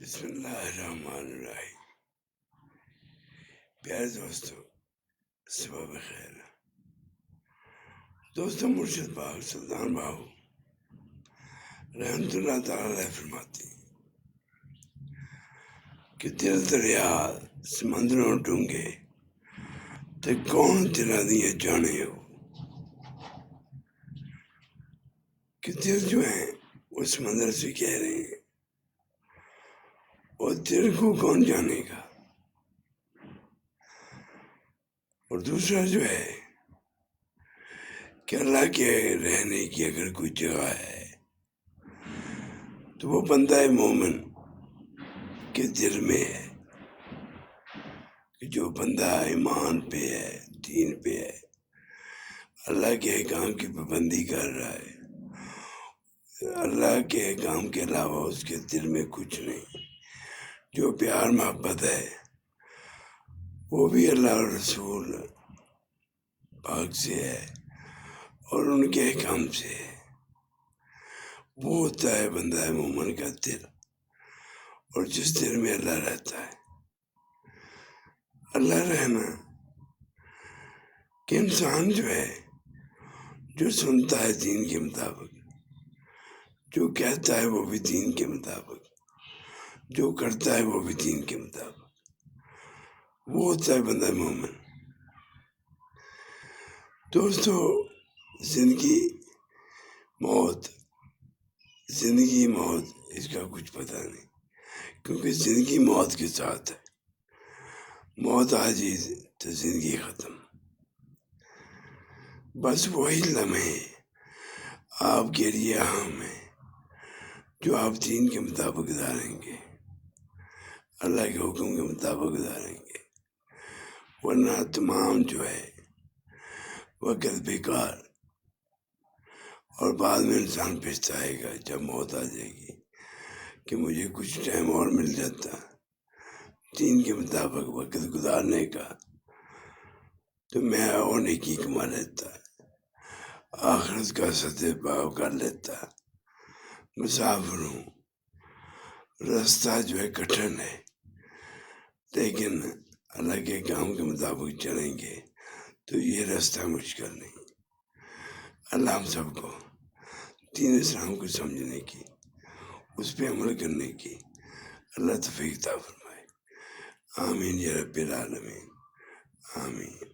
بسم اللہ الرحمن الرحیم۔ پیارے دوستو، صبح بخیر۔ دوستو، مرشد باغ سلطان باہو رحمت اللہ تعالی فرماتے ہیں کہ دل دریا سمندروں ڈونگے تے کون تیرا دیا جانے ہو، کہ دل جو ہے وہ سمندر سے کہہ رہے ہیں اور دل کو کون جانے گا۔ اور دوسرا جو ہے کہ اللہ کے رہنے کی اگر کوئی جگہ ہے تو وہ بندہ مومن کے دل میں ہے، کہ جو بندہ ایمان پہ ہے، دین پہ ہے، اللہ کے احکام کی پابندی کر رہا ہے، اللہ کے احکام کے علاوہ اس کے دل میں کچھ نہیں، جو پیار محبت ہے وہ بھی اللہ اور رسول پاک سے ہے اور ان کے احکام سے ہے، وہ ہوتا ہے بندہ مومن کا دل۔ اور جس دل میں اللہ رہتا ہے، اللہ رہنا کہ انسان جو ہے جو سنتا ہے دین کے مطابق، جو کہتا ہے وہ بھی دین کے مطابق، جو کرتا ہے وہ بھی دین کے مطابق، وہ ہوتا ہے بندہ مومن۔ دوستو، زندگی موت اس کا کچھ پتہ نہیں، کیونکہ زندگی موت کے ساتھ ہے، موت آ جی تو زندگی ختم۔ بس وہی لمحے آپ کے لیے اہم ہے جو آپ دین کے مطابق گزاریں گے، اللہ کے حکم کے مطابق گزاریں گے، ورنہ تمام جو ہے وقت بیکار۔ اور بعد میں انسان پچھتائے گا جب موت آ جائے گی کہ مجھے کچھ ٹائم اور مل جاتا دین کے مطابق وقت گزارنے کا، تو میں اور نیکی کما لیتا، آخرت کا صدباؤ کر لیتا۔ مسافر ہوں، راستہ جو ہے کٹھن ہے، لیکن اللہ کے کام کے مطابق چلیں گے تو یہ راستہ مشکل نہیں۔ اللہ ہم سب کو دین اسلام کو سمجھنے کی، اس پہ عمل کرنے کی اللہ توفیق عطا فرمائے۔ آمین یا رب العالمین، آمین۔